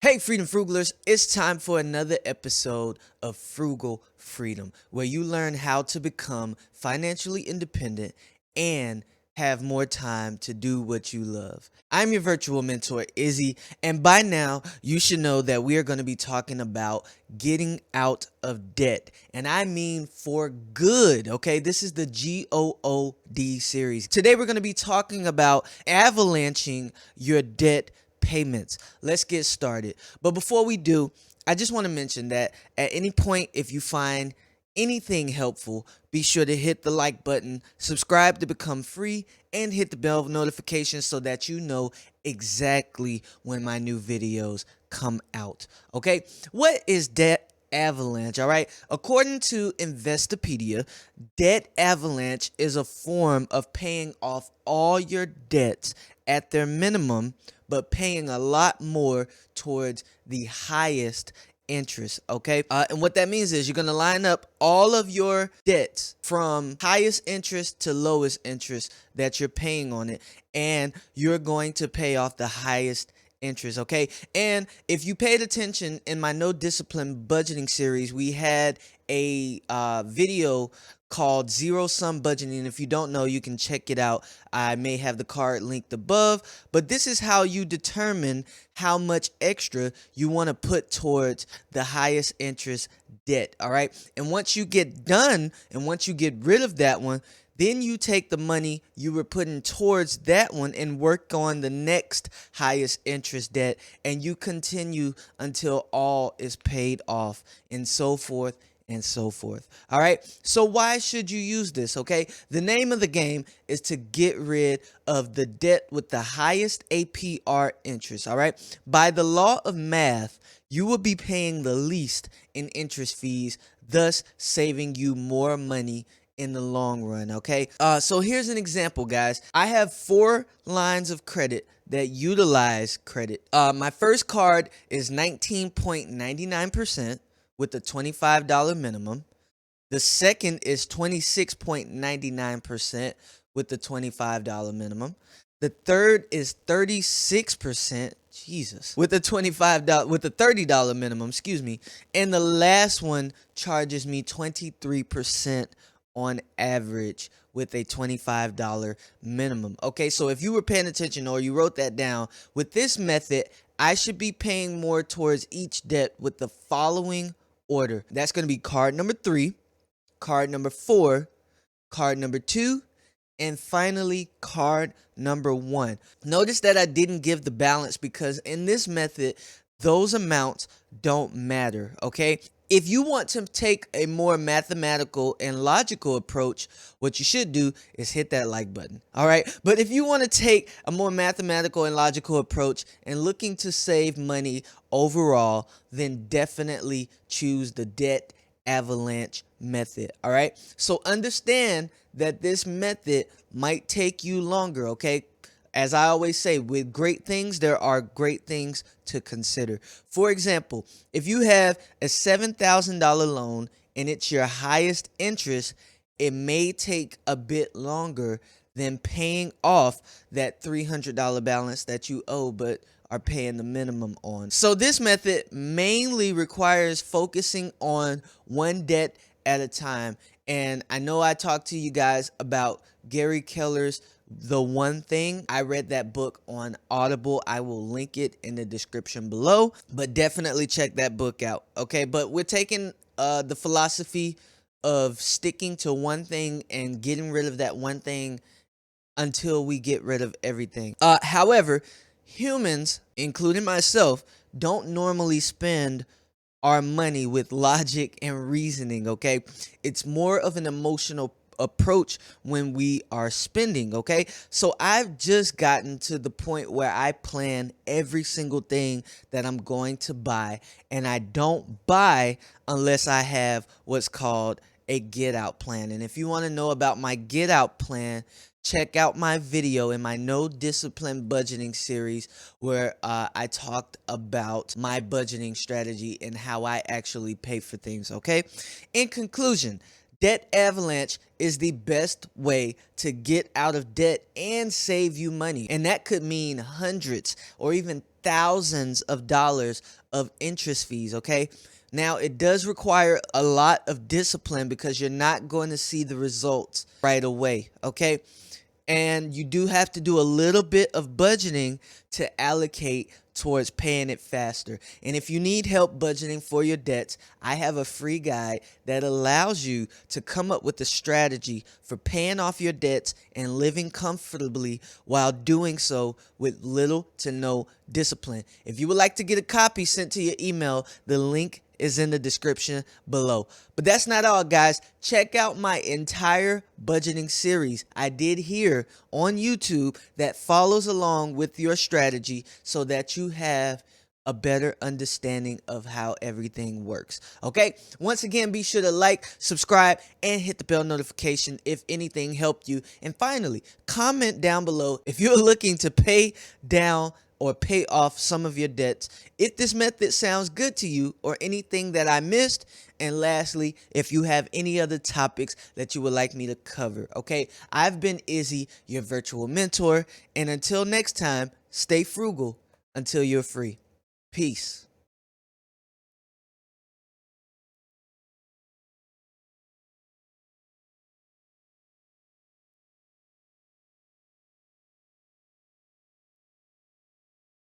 Hey, Freedom Frugalers, it's time for another episode of Frugal Freedom, where you learn how to become financially independent and have more time to do what you love. I'm your virtual mentor, Izzy, and by now you should know that we are going to be talking about getting out of debt, and I mean for good, okay? This is the GOOD series. Today we're going to be talking about avalanching your debt payments. Let's get started. But before we do, I just want to mention that at any point, if you find anything helpful, be sure to hit the like button, subscribe to become free, and hit the bell notification so that you know exactly when my new videos come out. Okay, what is debt avalanche? All right, according to Investopedia, debt avalanche is a form of paying off all your debts at their minimum, but paying a lot more towards the highest interest. Okay, and what that means is you're gonna line up all of your debts from highest interest to lowest interest that you're paying on it, and you're going to pay off the highest interest. Okay, and if you paid attention in my no discipline budgeting series, we had a video called Zero Sum Budgeting. If you don't know, you can check it out. I may have the card linked above, but this is how you determine how much extra you want to put towards the highest interest debt. All right, and once you get done and once you get rid of that one, then you take the money you were putting towards that one and work on the next highest interest debt, and you continue until all is paid off, and so forth and so forth. All right, so why should you use this? Okay, the name of the game is to get rid of the debt with the highest APR interest. All right, by the law of math, you will be paying the least in interest fees, thus saving you more money in the long run. Okay, so here's an example, guys. I have 4 lines of credit that utilize credit. My first card is 19.99% with a $25 minimum. The second is 26.99% with the $25 minimum. The third is 36%, Jesus, with the $30 minimum, excuse me. And the last one charges me 23% on average with a $25 minimum. Okay, so if you were paying attention or you wrote that down, with this method, I should be paying more towards each debt with the following order. That's going to be card number 3, card number 4, card number 2, and finally card number 1. Notice that I didn't give the balance because in this method, those amounts don't matter. Okay, if you want to take a more mathematical and logical approach, what you should do is hit that like button. All right, but if you want to take a more mathematical and logical approach and looking to save money overall, then definitely choose the debt avalanche method. All right, so understand that this method might take you longer. Okay, as I always say, with great things, there are great things to consider. For example, if you have a $7,000 loan and it's your highest interest, it may take a bit longer than paying off that $300 balance that you owe but are paying the minimum on. So this method mainly requires focusing on one debt at a time. And I know I talked to you guys about Gary Keller's The One Thing. I read that book on Audible. I will link it in the description below, but definitely check that book out. Okay, but we're taking the philosophy of sticking to one thing and getting rid of that one thing until we get rid of everything. However, humans, including myself, don't normally spend our money with logic and reasoning. Okay, it's more of an emotional approach when we are spending. Okay, so I've just gotten to the point where I plan every single thing that I'm going to buy, and I don't buy unless I have what's called a get out plan. And if you want to know about my get out plan, check out my video in my no discipline budgeting series where I talked about my budgeting strategy and how I actually pay for things. Okay, in conclusion, debt avalanche is the best way to get out of debt and save you money, and that could mean hundreds or even thousands of dollars of interest fees, okay? Now, it does require a lot of discipline because you're not going to see the results right away, okay? And you do have to do a little bit of budgeting to allocate towards paying it faster. And if you need help budgeting for your debts, I have a free guide that allows you to come up with a strategy for paying off your debts and living comfortably while doing so with little to no discipline. If you would like to get a copy sent to your email, the link is in the description below. But that's not all, guys. Check out my entire budgeting series I did here on YouTube that follows along with your strategy so that you have a better understanding of how everything works. Okay? Once again, be sure to like, subscribe, and hit the bell notification if anything helped you. And finally, comment down below if you're looking to pay down or pay off some of your debts, if this method sounds good to you or anything that I missed. And lastly, if you have any other topics that you would like me to cover. Okay, I've been Izzy, your virtual mentor, and until next time, stay frugal until you're free. Peace.